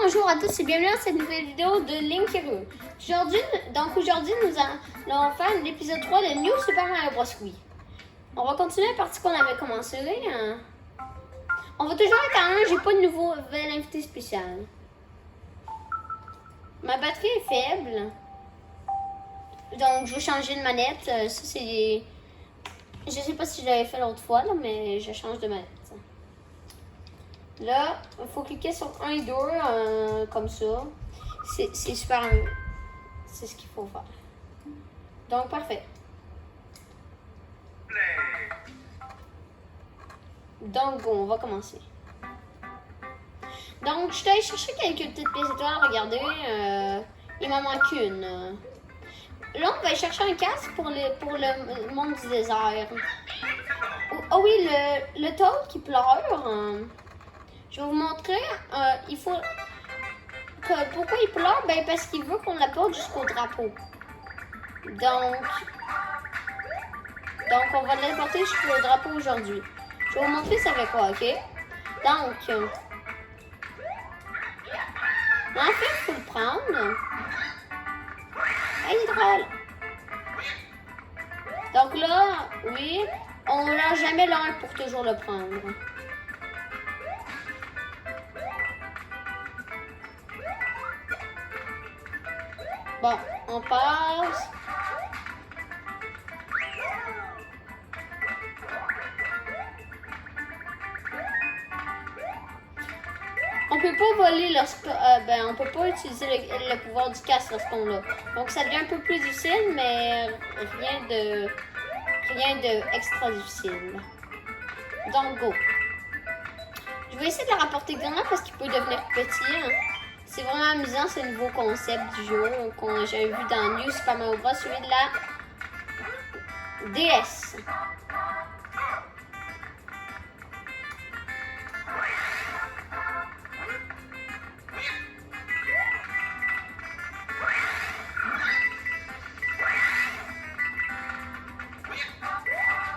bonjour à tous et bienvenue dans cette nouvelle vidéo de Link Hero. Aujourd'hui, nous allons faire l'épisode 3 de New Super Mario Bros. Wii. On va continuer la partie qu'on avait commencé. On va toujours être à 1, j'ai pas de nouvel invité spécial. Ma batterie est faible. Donc je vais changer de manette. Ça c'est... Je sais pas si je l'avais fait l'autre fois, là, mais je change de manette. Là, il faut cliquer sur 1 et 2 comme ça. C'est super. C'est ce qu'il faut faire. Donc, parfait. Donc, on va commencer. Donc, je suis allée chercher quelques petites pièces étoiles. Regardez, il m'en manque une. Là, on va aller chercher un casque pour le monde du désert. Oh oui, le Toad qui pleure. Je vais vous montrer, il faut pourquoi il pleure? Ben parce qu'il veut qu'on l'apporte jusqu'au drapeau. Donc on va l'apporter jusqu'au drapeau aujourd'hui. Je vais vous montrer ça fait quoi, ok? Donc, en fait, il faut le prendre. Il est drôle. Donc là, oui, on ne lâche jamais l'un pour toujours le prendre. Bon, on passe. On peut pas voler lorsque... on peut pas utiliser le pouvoir du casque lorsqu'on l'a. Donc ça devient un peu plus difficile, mais rien de extra difficile. Donc go. Je vais essayer de le rapporter grand parce qu'il peut devenir petit. Hein. C'est vraiment amusant ce nouveau concept du jeu qu'on j'avais vu dans New Super Mario Bros. Celui de la DS.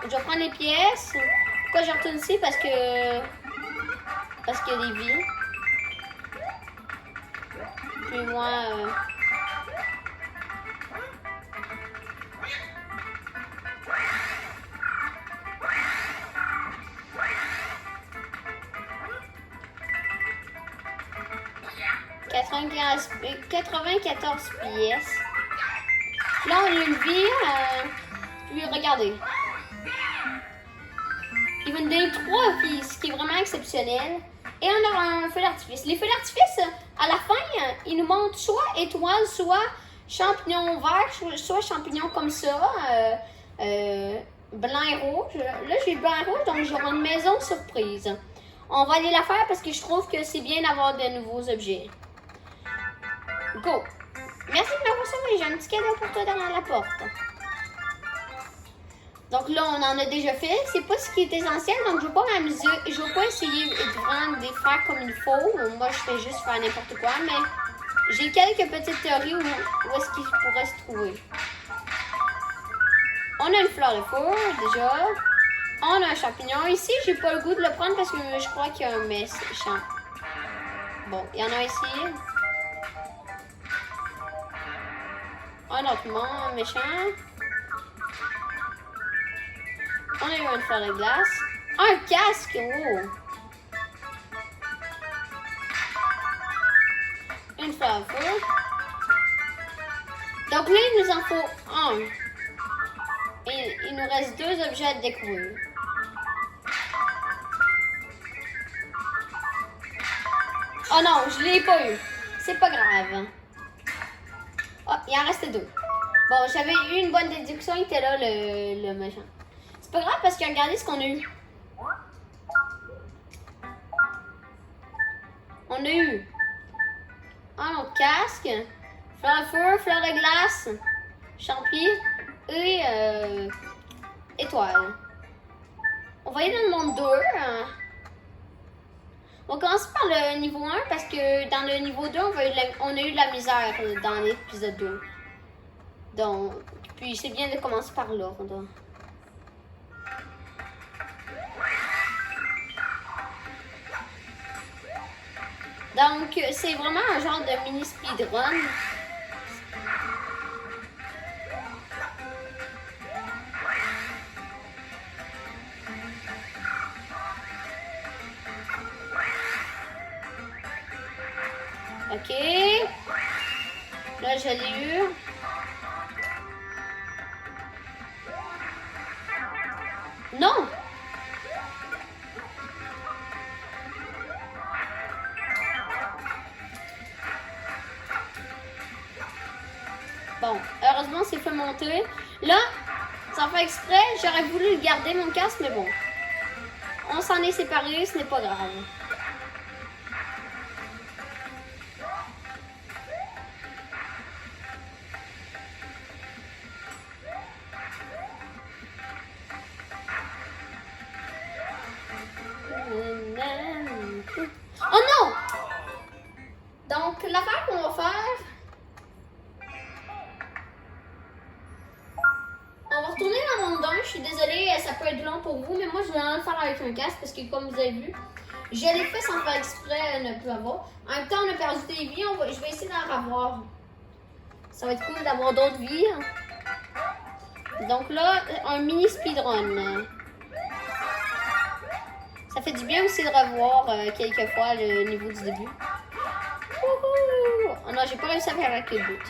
Je vais prendre les pièces. Pourquoi je retourne ici? Parce qu'il y a des vies. Puis moi... 94 pièces. Là, on a une vie. Puis regardez. Il va nous donner 3 vies, ce qui est vraiment exceptionnel. Et on aura un feu d'artifice. Les feux d'artifice, à la fin, ils nous montrent soit étoile, soit champignon vert, soit champignon comme ça, blanc et rouge. Là, j'ai blanc et rouge, donc j'aurai une maison surprise. On va aller la faire parce que je trouve que c'est bien d'avoir de nouveaux objets. Go! Merci de m'avoir sauvé, j'ai un petit cadeau pour toi derrière la porte. Donc là, on en a déjà fait. C'est pas ce qui est essentiel, donc je vais pas m'amuser. Je vais pas essayer de vraiment les faire comme il faut. Moi, je fais juste faire n'importe quoi, mais j'ai quelques petites théories où est-ce qu'il pourrait se trouver. On a une fleur de four, déjà. On a un champignon. Ici, j'ai pas le goût de le prendre parce que je crois qu'il y a un méchant. Bon, il y en a ici. Un autre méchant. On a eu une fleur de glace. Un casque! Oh! Une fleur de feu. Donc là, il nous en faut un. Et il nous reste 2 objets à découvrir. Oh non, je l'ai pas eu. C'est pas grave. Oh, il en restait 2. Bon, j'avais eu une bonne déduction, il était là, le méchant. C'est pas grave parce que regardez ce qu'on a eu. On a eu un autre casque, fleur de feu, fleur de glace, champi et étoile. On va aller dans le monde 2. On va commencer par le niveau 1 parce que dans le niveau 2, on a eu de la misère dans l'épisode 2. Donc, puis c'est bien de commencer par l'ordre. Donc, c'est vraiment un genre de mini speedrun. Ok. Là, je l'ai eu. Non! Bon, heureusement, c'est fait monter. Là, sans faire exprès, j'aurais voulu garder mon casque, mais bon. On s'en est séparés, ce n'est pas grave. Oh non! Donc, l'affaire qu'on va faire... On va retourner dans mon 1. Je suis désolée, ça peut être long pour vous, mais moi, je vais le faire avec un casque parce que, comme vous avez vu, je l'ai fait sans faire exprès ne plus avoir. En même temps, on a perdu des vies. Je vais essayer d'en revoir. Ça va être cool d'avoir d'autres vies. Donc là, un mini speedrun. Ça fait du bien aussi de revoir quelques fois le niveau du début. Wouhou! Oh non, j'ai pas réussi à faire avec le but.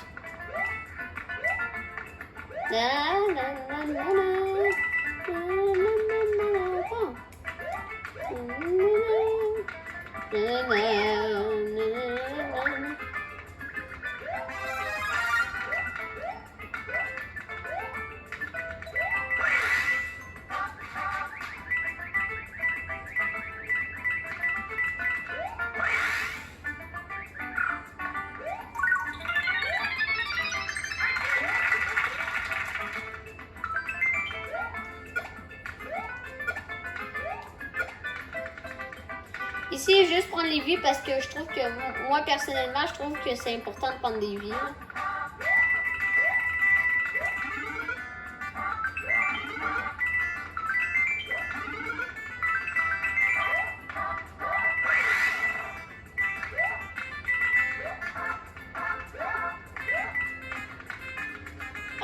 Ici, juste prendre les vies parce que je trouve que, moi personnellement, je trouve que c'est important de prendre des vies.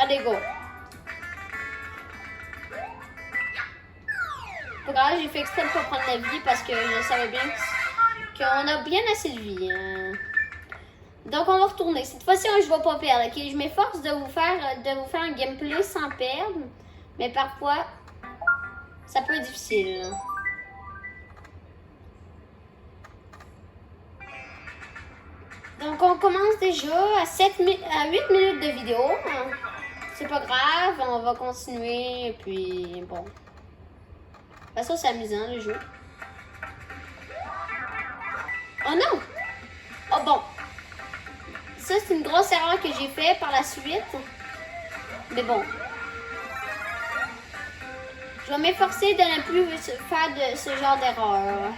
Allez, go! Pas grave, j'ai fait exprès de ne pas prendre la vie parce que je savais bien qu'on a bien assez de vie. Donc, on va retourner. Cette fois-ci, je ne vais pas perdre. Okay? Je m'efforce de vous faire un gameplay sans perdre. Mais parfois, ça peut être difficile. Donc, on commence déjà à 8 minutes de vidéo. C'est pas grave, on va continuer. Et puis, bon. De toute façon, c'est amusant, le jeu. Oh non! Oh bon. Ça, c'est une grosse erreur que j'ai faite par la suite. Mais bon. Je vais m'efforcer de ne plus faire de ce genre d'erreur.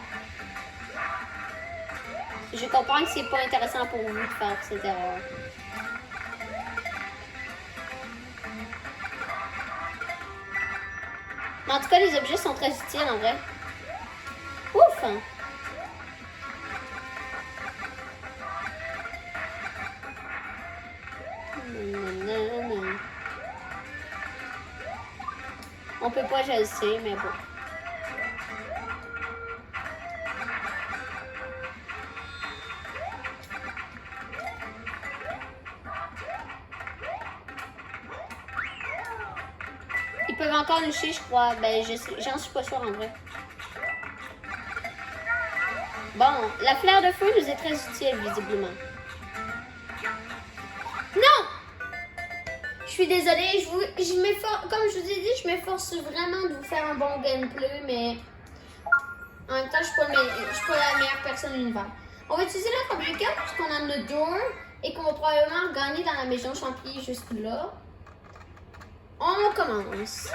Je comprends que c'est pas intéressant pour vous de faire cette erreur. Mais en tout cas, les objets sont très utiles en vrai. Ouf! On peut pas, je le sais, mais bon. Ils peuvent encore lucher, je crois. Ben, j'en suis pas sûre en vrai. Bon, la fleur de feu nous est très utile, visiblement. Non! Je suis désolée, comme je vous ai dit, je m'efforce vraiment de vous faire un bon gameplay, mais en même temps, je suis pas la meilleure personne de l'univers. On va utiliser notre objectif puisqu'on en a 2 et qu'on va probablement gagner dans la maison Champi juste là. On commence.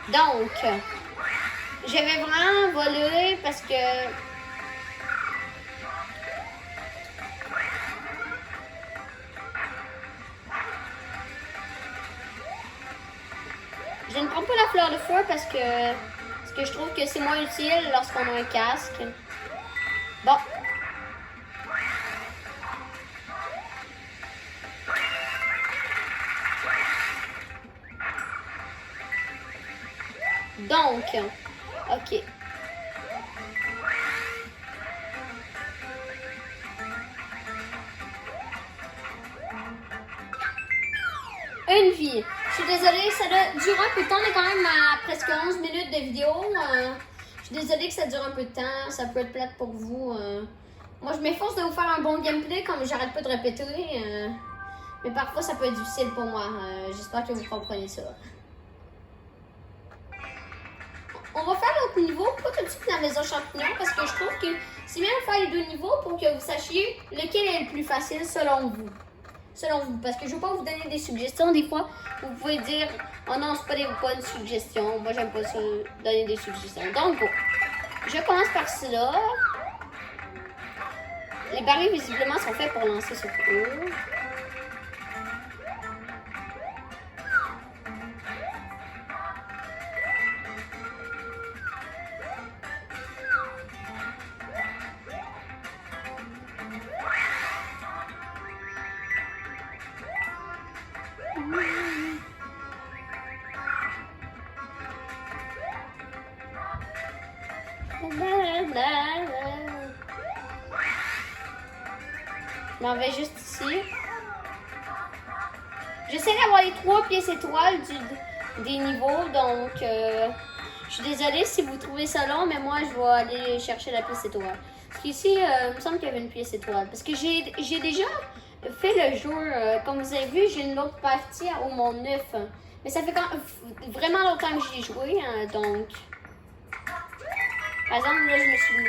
Donc, je vais vraiment voler parce que je ne prends pas la fleur de feu parce que je trouve que c'est moins utile lorsqu'on a un casque. Bon. Donc, ok. Une vie. Je suis désolée, ça dure un peu de temps. On est quand même à presque 11 minutes de vidéo. Je suis désolée que ça dure un peu de temps. Ça peut être plate pour vous. Moi, je m'efforce de vous faire un bon gameplay, comme j'arrête pas de répéter. Mais parfois, ça peut être difficile pour moi. J'espère que vous comprenez ça. On va faire l'autre niveau, pas tout de suite dans la maison champignon, parce que je trouve que c'est bien de faire les deux niveaux pour que vous sachiez lequel est le plus facile selon vous. Selon vous, parce que je ne veux pas vous donner des suggestions. Des fois, vous pouvez dire « Oh non, c'est pas des bonnes suggestions. Moi, j'aime pas ça, donner des suggestions. » Donc, bon, je commence par cela. Les barils, visiblement, sont faits pour lancer sur eux. Je m'en vais juste ici. J'essaie d'avoir les 3 pièces étoiles des niveaux, donc je suis désolée si vous trouvez ça long, mais moi je vais aller chercher la pièce étoile. Parce qu'ici, il me semble qu'il y avait une pièce étoile. Parce que j'ai déjà fait le jeu, comme vous avez vu, j'ai une autre partie au monde 9. Mais ça fait vraiment longtemps que j'y ai joué, hein, donc... Par exemple, là, je me suis...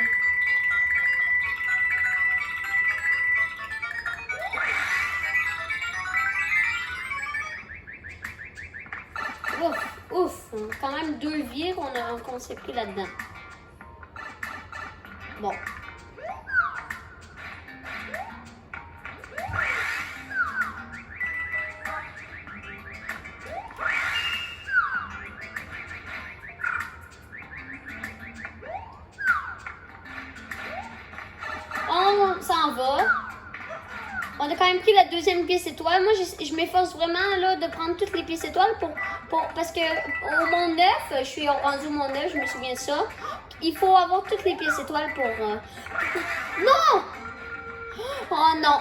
Ouf, quand même 2 vies qu'on s'est pris là-dedans. Bon. On s'en va. On a quand même pris la 2e pièce étoile. Moi, je m'efforce vraiment là, de prendre toutes les pièces étoiles parce que au monde 9, je suis rendue au monde 9, je me souviens de ça. Il faut avoir toutes les pièces étoiles pour... Non! Oh non!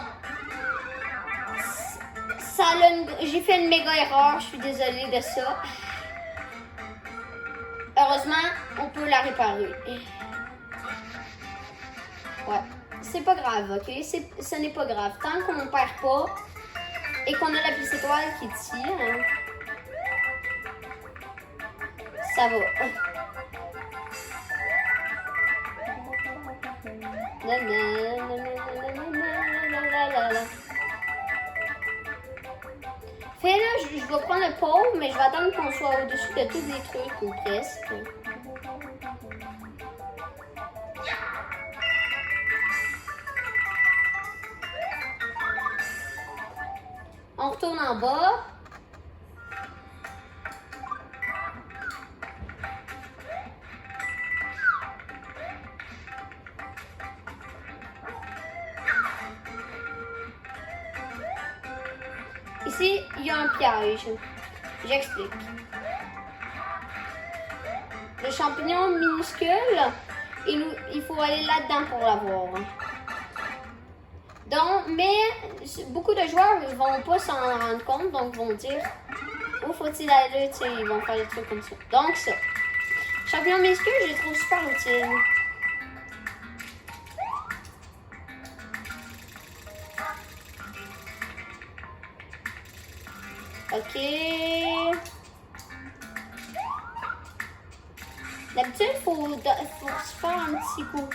J'ai fait une méga erreur, je suis désolée de ça. Heureusement, on peut la réparer. Ouais. C'est pas grave, ok? Ce n'est pas grave. Tant qu'on ne perd pas et qu'on a la pièce étoile qui tire, hein, ça va. Fait là, je vais prendre le pot, mais je vais attendre qu'on soit au-dessus de tous les trucs ou presque. On retourne en bas. Ici, il y a un piège. J'explique. Le champignon minuscule, il faut aller là-dedans pour l'avoir. Donc, mais beaucoup de joueurs ne vont pas s'en rendre compte, donc vont dire où faut-il aller, tu sais, ils vont faire des trucs comme ça. Donc ça. Champignon minuscule, je le trouve super utile. Ok. D'habitude, il faut se faire un petit coup.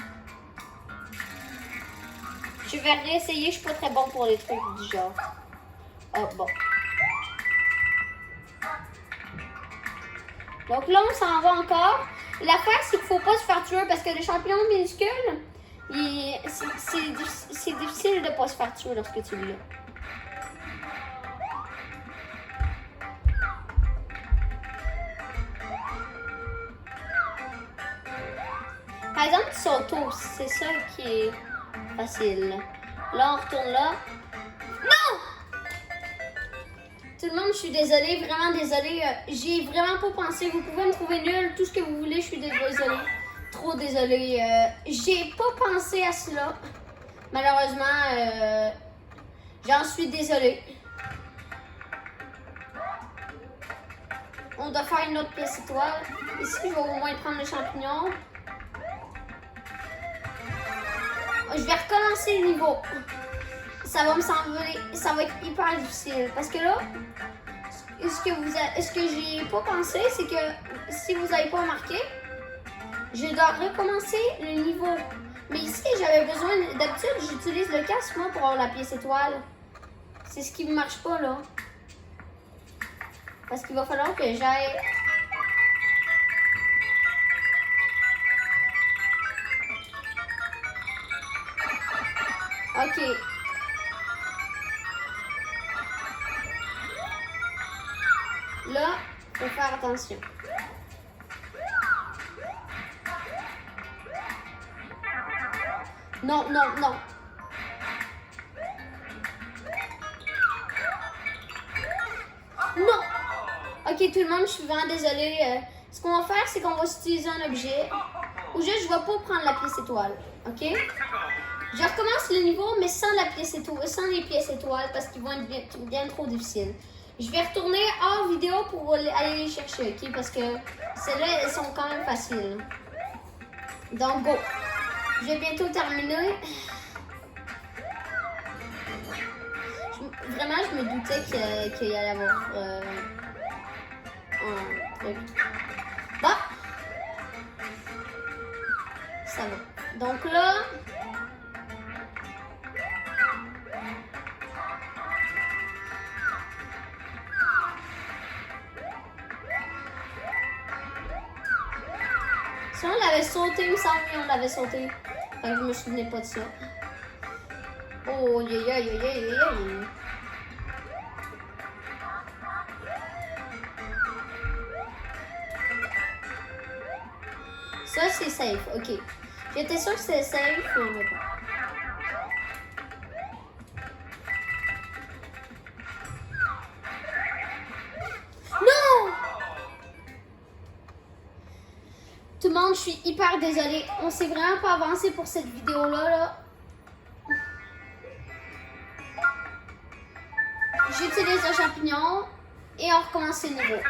Je vais réessayer, je suis pas très bon pour les trucs du genre. Oh bon. Donc là, on s'en va encore. L'affaire, c'est qu'il ne faut pas se faire tuer parce que les champignons minuscules, c'est difficile de ne pas se faire tuer lorsque tu l'as. Par exemple, Soto, c'est ça qui est facile. Là, on retourne là. Non! Tout le monde, je suis désolée, vraiment désolée. J'ai vraiment pas pensé. Vous pouvez me trouver nul, tout ce que vous voulez, je suis désolée. Trop désolée. J'ai pas pensé à cela. Malheureusement, j'en suis désolée. On doit faire une autre pièce étoile. Ici, je vais au moins prendre les champignons. Je vais recommencer le niveau. Ça va me sembler, ça va être hyper difficile. Parce que là, ce que j'ai pas pensé, c'est que si vous n'avez pas remarqué, je dois recommencer le niveau. Mais ici, j'avais besoin, d'habitude, j'utilise le casque moi pour avoir la pièce étoile. C'est ce qui ne marche pas là. Parce qu'il va falloir que j'aille... Ok. Là, il faut faire attention. Non, non, non. Non! Ok, tout le monde, je suis vraiment désolée. Ce qu'on va faire, c'est qu'on va utiliser un objet. Ou juste, je vais pas prendre la pièce étoile. Ok? Je recommence le niveau, mais sans la pièce étoile, sans les pièces étoiles, parce qu'ils vont être bien trop difficiles. Je vais retourner hors vidéo pour aller les chercher, ok? Parce que celles-là, elles sont quand même faciles. Donc, go! Je vais bientôt terminer. Vraiment, je me doutais qu'il y allait avoir un truc. Bon! Ça va. Donc là... Si on l'avait sauté, il me semble qu'on l'avait sauté. Enfin, je me souvenais pas de ça. Oh, aïe, aïe, aïe, aïe, aïe. Ça, c'est safe, ok. J'étais sûre que c'était safe, mais pas. Non! Tout le monde, je suis hyper désolée. On s'est vraiment pas avancé pour cette vidéo-là, là. J'utilise le champignon et on recommence le niveau.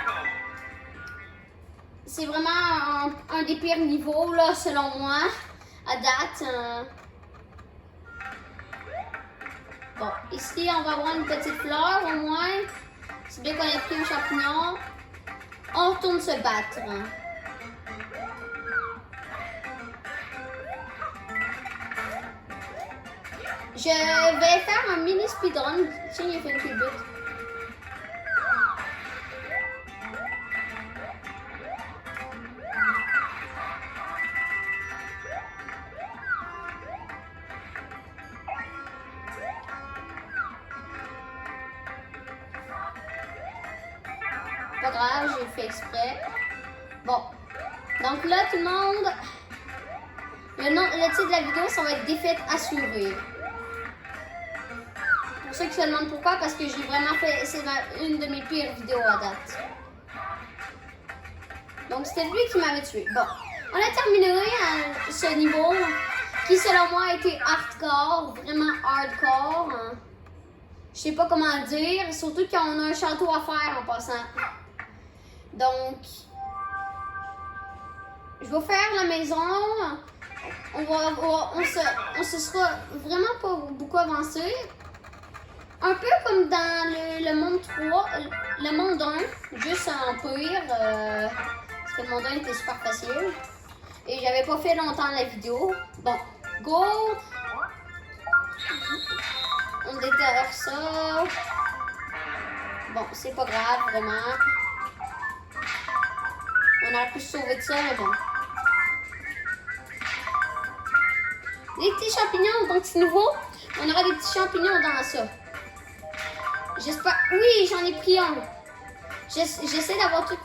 C'est vraiment un des pires niveaux, là, selon moi, à date. Bon, ici, on va avoir une petite fleur, au moins. C'est bien qu'on ait pris un champignon. On retourne se battre. Je vais faire un mini speedrun. Tiens, il a fait une culbute. Pas grave, j'ai fait exprès. Bon. Donc là, tout le monde... Le titre de la vidéo, ça va être défaite assurée. Pour ceux qui se demandent pourquoi, parce que j'ai vraiment fait... C'est une de mes pires vidéos à date. Donc c'était lui qui m'avait tué. Bon. On a terminé ce niveau qui, selon moi, a été hardcore. Vraiment hardcore. Hein. Je sais pas comment dire. Surtout qu'on a un château à faire en passant. Donc, je vais faire la maison. On se sera vraiment pas beaucoup avancé. Un peu comme dans le monde 3, le monde 1, juste en pire. Parce que le monde 1 était super facile. Et j'avais pas fait longtemps la vidéo. Bon, go! On déterre ça. Bon, c'est pas grave, vraiment. On aurait pu se sauver de ça, mais bon. Les petits champignons, donc c'est nouveau. On aura des petits champignons dans ça. J'espère. Oui, j'en ai pris un. J'essaie d'avoir toutes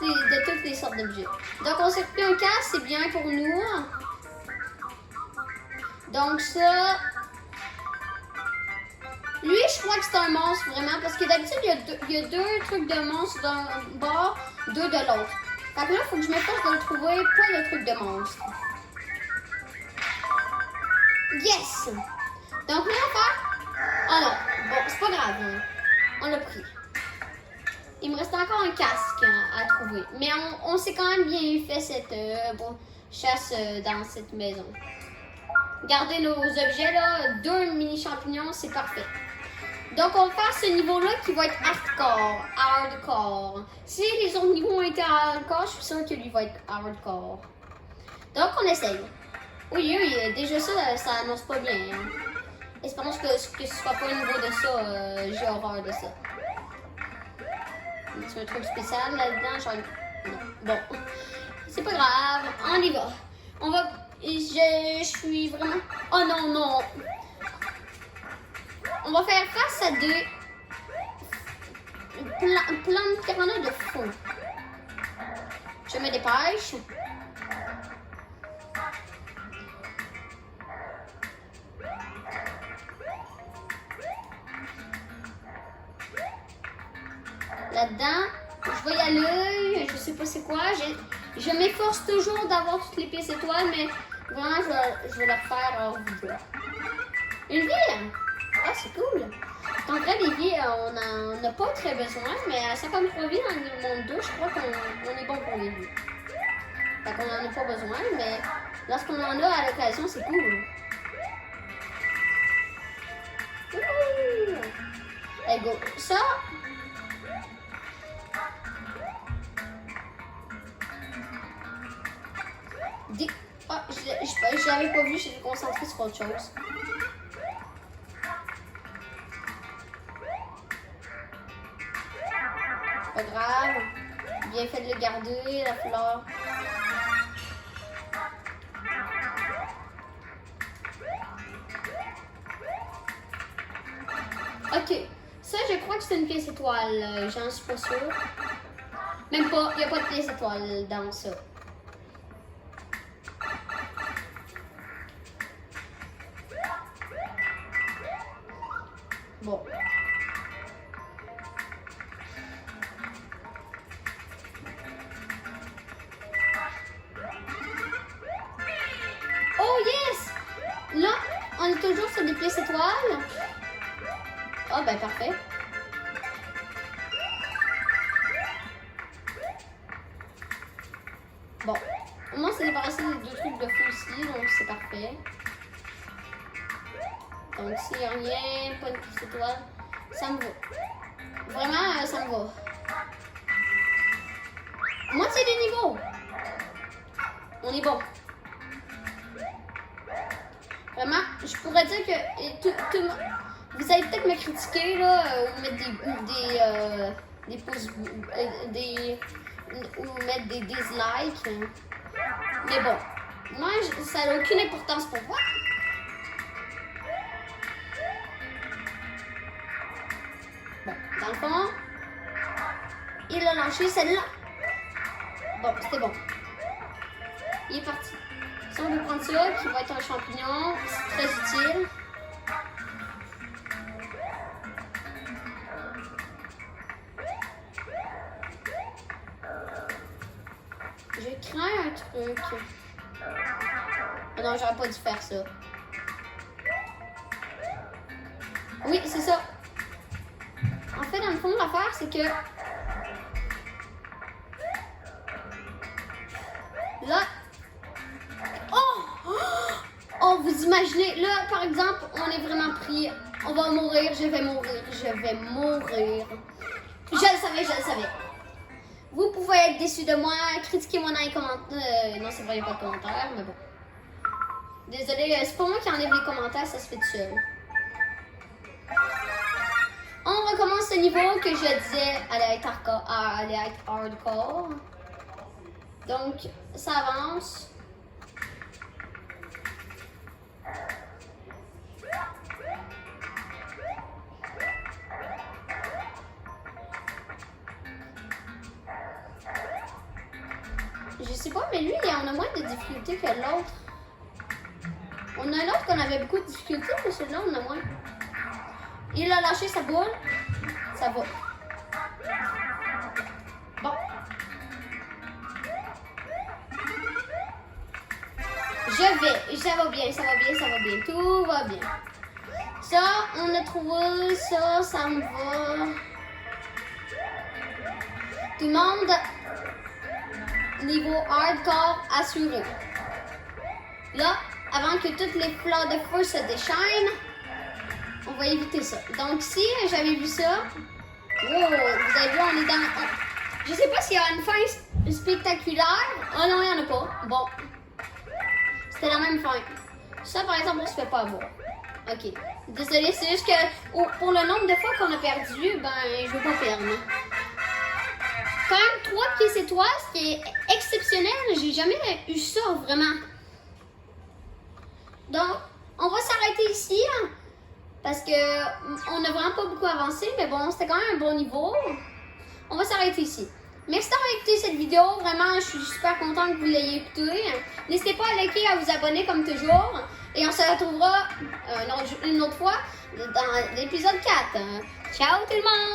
les sortes d'objets. Donc on s'est pris un casque, c'est bien pour nous. Donc ça. Lui, je crois que c'est un monstre vraiment, parce que d'habitude, il y a deux trucs de monstre d'un bord, deux de l'autre. Fait que là, il faut que je m'efforce de le trouver, pas le truc de monstre. Yes! Donc là, on va faire. Oh non, bon, c'est pas grave, hein. On l'a pris. Il me reste encore un casque à trouver. Mais on s'est quand même bien fait cette chasse dans cette maison. Regardez nos objets là, 2 mini champignons, c'est parfait. Donc on va faire ce niveau-là qui va être hardcore. Si les autres niveaux ont été hardcore, je suis sûre que lui va être hardcore. Donc on essaye. Oui, déjà ça annonce pas bien. Hein. Espérons que ce soit pas au niveau de ça, j'ai horreur de ça. C'est un truc spécial là-dedans, genre... Non. Bon, c'est pas grave, on y va. On va... Je suis vraiment... Oh non, non. On va faire face à des... plein de piranhas de feu. Je me dépêche. Là-dedans, je vais y aller, je sais pas c'est quoi. Je m'efforce toujours d'avoir toutes les pièces étoiles, mais vraiment, je vais le refaire hors vidéo. Une vie! Ah, c'est cool! En vrai, les vies, on n'en a pas très besoin, mais à 53 vies dans le monde 2, je crois qu'on est bon pour les vies. Fait qu'on n'en a pas besoin, mais lorsqu'on en a à l'occasion, c'est cool. Allez, go! Ça! Ah, je l'avais pas vu, j'étais concentrée sur autre chose. Pas grave. Bien fait de le garder, la fleur. Ok. Ça, je crois que c'est une pièce étoile. J'en suis pas sûre. Même pas, il n'y a pas de pièce étoile dans ça. Bon. Oh yes! Là, on est toujours sur des pièces étoiles. Oh ben parfait. Bon. Au moins c'est débarrassé des 2 trucs de feu ici, donc c'est parfait. Donc s'il n'y a rien, pas une pièce étoile, ça me va. Vraiment, ça me va. Moitié du niveau. On est bon. Vraiment, je pourrais dire que vous allez peut-être me critiquer là, ou mettre des pouces, ou mettre des dislikes. Mais bon, moi, ça n'a aucune importance pour moi. Bon, dans le fond, il a lâché celle-là. Bon, c'était bon. Il est parti. Si on veut prendre ça, qui va être un champignon, c'est très utile. Je crains un truc. Oh non, j'aurais pas dû faire ça. Oui, c'est ça. En fait, dans le fond, l'affaire, c'est que... Là... Oh, vous imaginez, là, par exemple, on est vraiment pris. On va mourir, je vais mourir. Je le savais. Vous pouvez être déçus de moi, critiquez-moi dans les commentaires. Non, c'est vrai, il n'y a pas de commentaires, mais bon. Désolé, c'est pas moi qui enlève les commentaires, ça se fait tout seul. On recommence ce niveau que je disais allait être hardcore. Donc, ça avance. Je sais pas, mais lui, on a moins de difficultés que l'autre. On a un autre qu'on avait beaucoup de difficultés, mais celui-là, on a moins. Il a lâché sa boule. Ça va. Bon. Ça va bien, ça va bien, ça va bien. Tout va bien. Ça, on a trouvé, ça me va. Tout le monde, niveau hardcore assuré. Là, avant que toutes les fleurs de feu se déchaînent, on va éviter ça. Donc si j'avais vu ça, wow, vous avez vu, on est dans... Je sais pas s'il y a une fin spectaculaire. Oh non, il n'y en a pas. Bon. C'était la même fin. Ça, par exemple, on se fait pas avoir. Ok. Désolé, c'est juste que pour le nombre de fois qu'on a perdu, ben, je veux pas perdre. Quand même 3 pièces étoiles, ce qui est exceptionnel. J'ai jamais eu ça, vraiment. Donc, on va s'arrêter ici. Hein, parce que on n'a vraiment pas beaucoup avancé, mais bon, c'était quand même un bon niveau. On va s'arrêter ici. Merci d'avoir écouté cette vidéo. Vraiment, je suis super contente que vous l'ayez écoutée. N'hésitez pas à liker, à vous abonner comme toujours. Et on se retrouvera une autre fois dans l'épisode 4. Ciao tout le monde!